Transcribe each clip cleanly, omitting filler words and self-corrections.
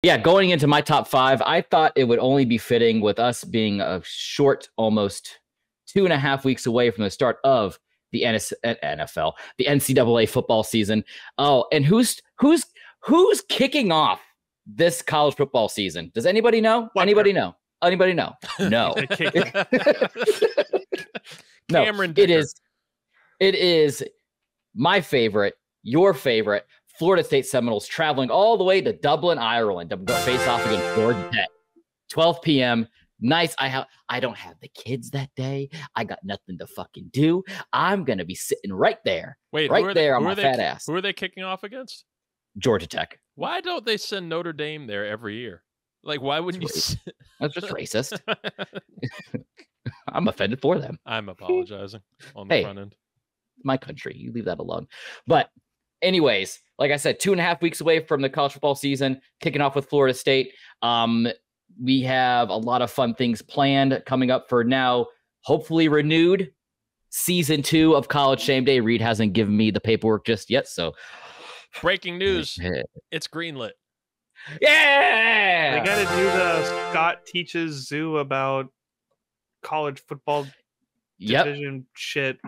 Yeah, going into my top 5, I thought it would only be fitting with us being a short, almost 2.5 weeks away from the start of the NFL, the NCAA football season. Oh, and who's kicking off this college football season? Does anybody know? Anybody know? Anybody know? No. No. Cameron Dicker. It is my favorite, your favorite, Florida State Seminoles traveling all the way to Dublin, Ireland to face off against Georgia Tech. 12 p.m. Nice. I don't have the kids that day. I got nothing to fucking do. I'm going to be sitting right there. Wait, right there on my fat ass. Who are they kicking off against? Georgia Tech. Why don't they send Notre Dame there every year? Like, why wouldn't you? That's just racist. I'm offended for them. I'm apologizing on the front end. My country. You leave that alone. But anyways, like I said, 2.5 weeks away from the college football season, kicking off with Florida State. We have a lot of fun things planned coming up for now. Hopefully renewed season 2 of College Shame Day. Reed hasn't given me the paperwork just yet, so breaking news. It's greenlit. Yeah! They got to do the Scott teaches Zoo about college football division shit.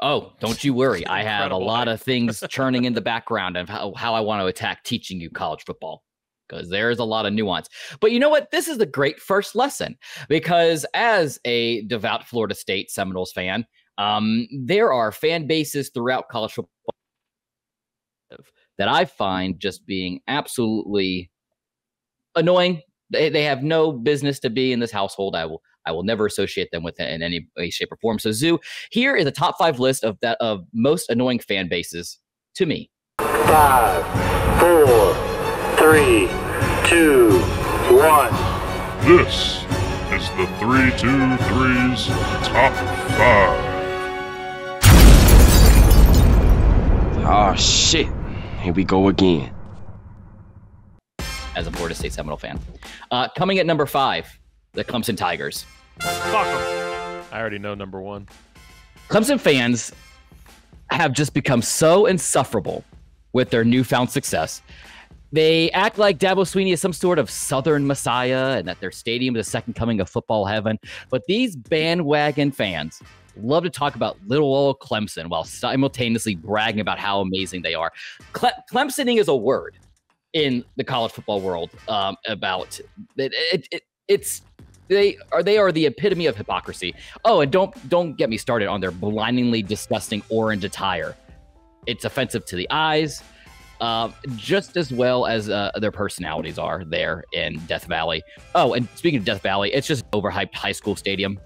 Oh, don't you worry. I have a lot of things churning in the background of how I want to attack teaching you college football, because there's a lot of nuance. But you know what? This is a great first lesson, because as a devout Florida State Seminoles fan, there are fan bases throughout college football that I find just being absolutely annoying. They have no business to be in this household. I will never associate them with it in any way, shape, or form. So, Zoo, here is a top 5 list of most annoying fan bases to me. 5, 4, 3, 2, 1. This is the 323's top 5. Oh shit! Here we go again. As a Florida State Seminole fan, coming at number 5. The Clemson Tigers. Fuck them. I already know number 1. Clemson fans have just become so insufferable with their newfound success. They act like Dabo Swinney is some sort of Southern messiah and that their stadium is the second coming of football heaven. But these bandwagon fans love to talk about little old Clemson while simultaneously bragging about how amazing they are. Clemsoning is a word in the college football world about it. They are the epitome of hypocrisy. Oh, and don't get me started on their blindingly disgusting orange attire. It's offensive to the eyes, just as well as their personalities are there in Death Valley. Oh, and speaking of Death Valley, it's just an overhyped high school stadium.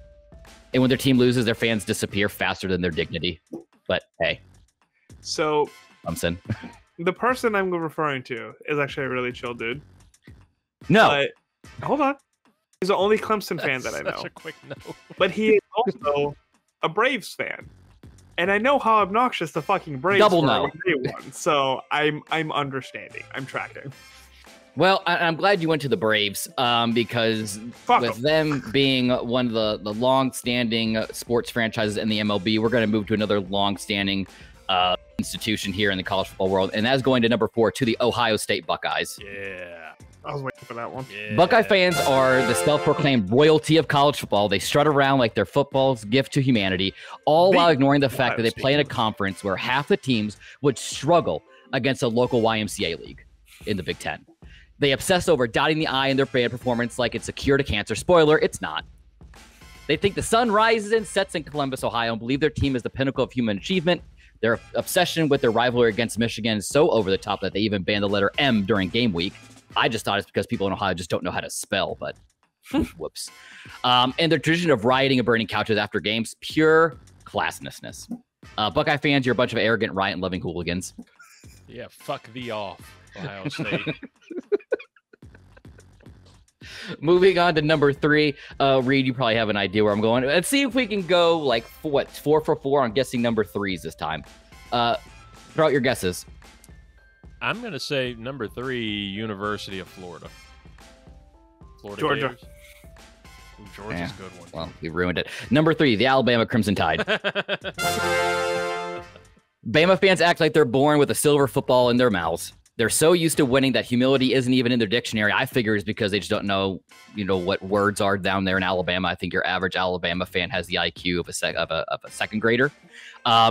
And when their team loses, their fans disappear faster than their dignity. But hey. So, Clemson. The person I'm referring to is actually a really chill dude. No. But, hold on. He's the only Clemson fan that I know. Such a quick no. But he is also a Braves fan. And I know how obnoxious the fucking Braves Double were no. when they won. So I'm understanding. I'm tracking. Well, I'm glad you went to the Braves because with them being one of the long-standing sports franchises in the MLB, we're going to move to another long-standing institution here in the college football world, and that's going to number 4 to the Ohio State Buckeyes. Yeah. I was waiting for that one. Yeah. Buckeye fans are the self-proclaimed royalty of college football. They strut around like they're football's gift to humanity, all while ignoring the fact that they play in a conference where half the teams would struggle against a local YMCA league in the Big Ten. They obsess over dotting the I in their band performance like it's a cure to cancer. Spoiler, it's not. They think the sun rises and sets in Columbus, Ohio, and believe their team is the pinnacle of human achievement. Their obsession with their rivalry against Michigan is so over the top that they even ban the letter M during game week. I just thought it's because people in Ohio just don't know how to spell, but whoops. And their tradition of rioting and burning couches after games, pure classlessness. Buckeye fans, you're a bunch of arrogant, riot-loving hooligans. Yeah, fuck thee off, Ohio State. Moving on to number 3. Reed, you probably have an idea where I'm going. Let's see if we can go like 4 for 4 on guessing number 3s this time. Throw out your guesses. I'm going to say number 3, University of Florida. Georgia. Gators. Ooh, Georgia's a good one. Well, we ruined it. Number 3, the Alabama Crimson Tide. Bama fans act like they're born with a silver football in their mouths. They're so used to winning that humility isn't even in their dictionary. I figure it's because they just don't know, what words are down there in Alabama. I think your average Alabama fan has the IQ of a second grader.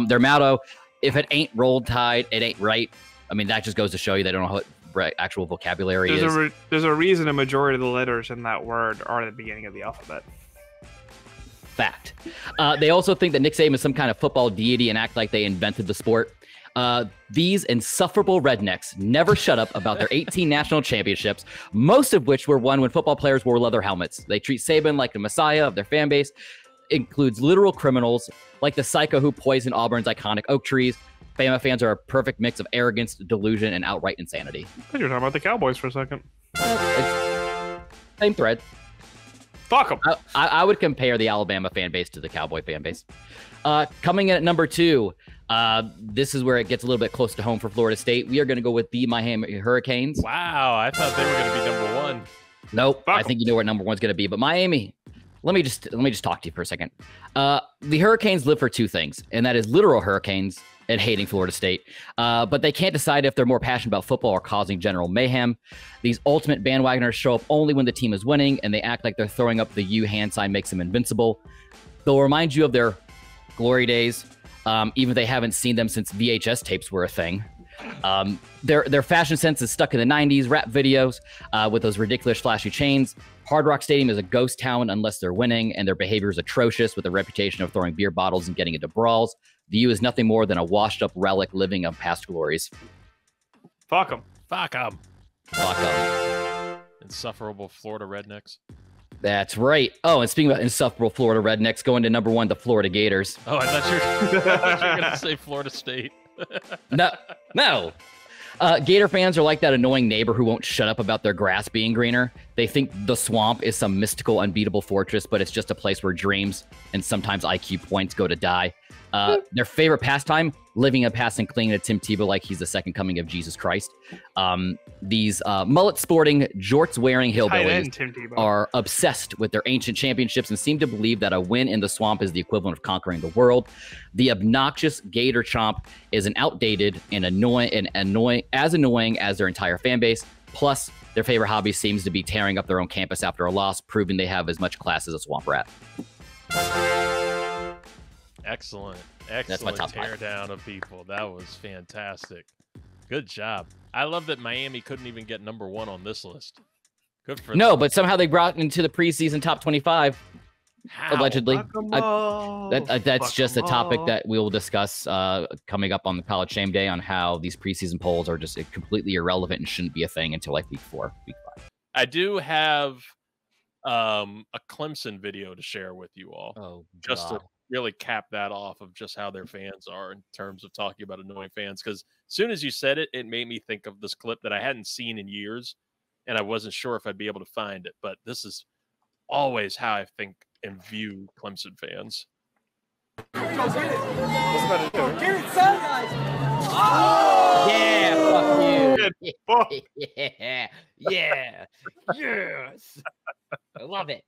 Their motto, if it ain't rolled tide, it ain't right. I mean, that just goes to show you they don't know what actual vocabulary is. There's a reason a majority of the letters in that word are at the beginning of the alphabet. Fact. They also think that Nick Saban is some kind of football deity and act like they invented the sport. These insufferable rednecks never shut up about their 18 national championships, most of which were won when football players wore leather helmets. They treat Saban like the messiah of their fan base, includes literal criminals like the psycho who poisoned Auburn's iconic oak trees. Bama fans are a perfect mix of arrogance, delusion, and outright insanity. I thought you were talking about the Cowboys for a second. Same thread. Fuck them. I would compare the Alabama fan base to the Cowboy fan base. Coming in at number 2, this is where it gets a little bit close to home for Florida State. We are going to go with the Miami Hurricanes. Wow, I thought they were going to be number 1. Nope, I think you know what number 1's going to be. But Miami, let me just talk to you for a second. The Hurricanes live for 2 things, and that is literal hurricanes and hating Florida State. But they can't decide if they're more passionate about football or causing general mayhem. These ultimate bandwagoners show up only when the team is winning, and they act like they're throwing up the U hand sign makes them invincible. They'll remind you of their glory days, even if they haven't seen them since VHS tapes were a thing. Their fashion sense is stuck in the 90s, rap videos with those ridiculous flashy chains. Hard Rock Stadium is a ghost town unless they're winning, and their behavior is atrocious with a reputation of throwing beer bottles and getting into brawls. The U is nothing more than a washed-up relic living of past glories. Fuck them. Fuck them. Fuck them. Insufferable Florida rednecks. That's right. Oh, and speaking about insufferable Florida rednecks, going to number 1, the Florida Gators. Oh, I thought you were going to say Florida State. No. Gator fans are like that annoying neighbor who won't shut up about their grass being greener. They think the swamp is some mystical, unbeatable fortress, but it's just a place where dreams and sometimes IQ points go to die. Their favorite pastime, living a past and clinging to Tim Tebow like he's the second coming of Jesus Christ. These mullet-sporting, jorts-wearing hillbillies are obsessed with their ancient championships and seem to believe that a win in the swamp is the equivalent of conquering the world. The obnoxious Gator chomp is an outdated and annoying as their entire fan base. Plus, their favorite hobby seems to be tearing up their own campus after a loss, proving they have as much class as a swamp rat. Excellent That's my top tear down of people. That was fantastic. Good job. I love that Miami couldn't even get number 1 on this list. Good for them. No, but somehow they brought into the preseason top 25. How? Allegedly. That's just a topic that we will discuss coming up on the College Shame Day on how these preseason polls are just completely irrelevant and shouldn't be a thing until like week 4, week 5. I do have a Clemson video to share with you all. Oh, just to really cap that off of just how their fans are in terms of talking about annoying fans. Because as soon as you said it, it made me think of this clip that I hadn't seen in years, and I wasn't sure if I'd be able to find it. But this is always how I think and view Clemson fans. Yeah, fuck you. Fuck. Yeah. Yes. I love it.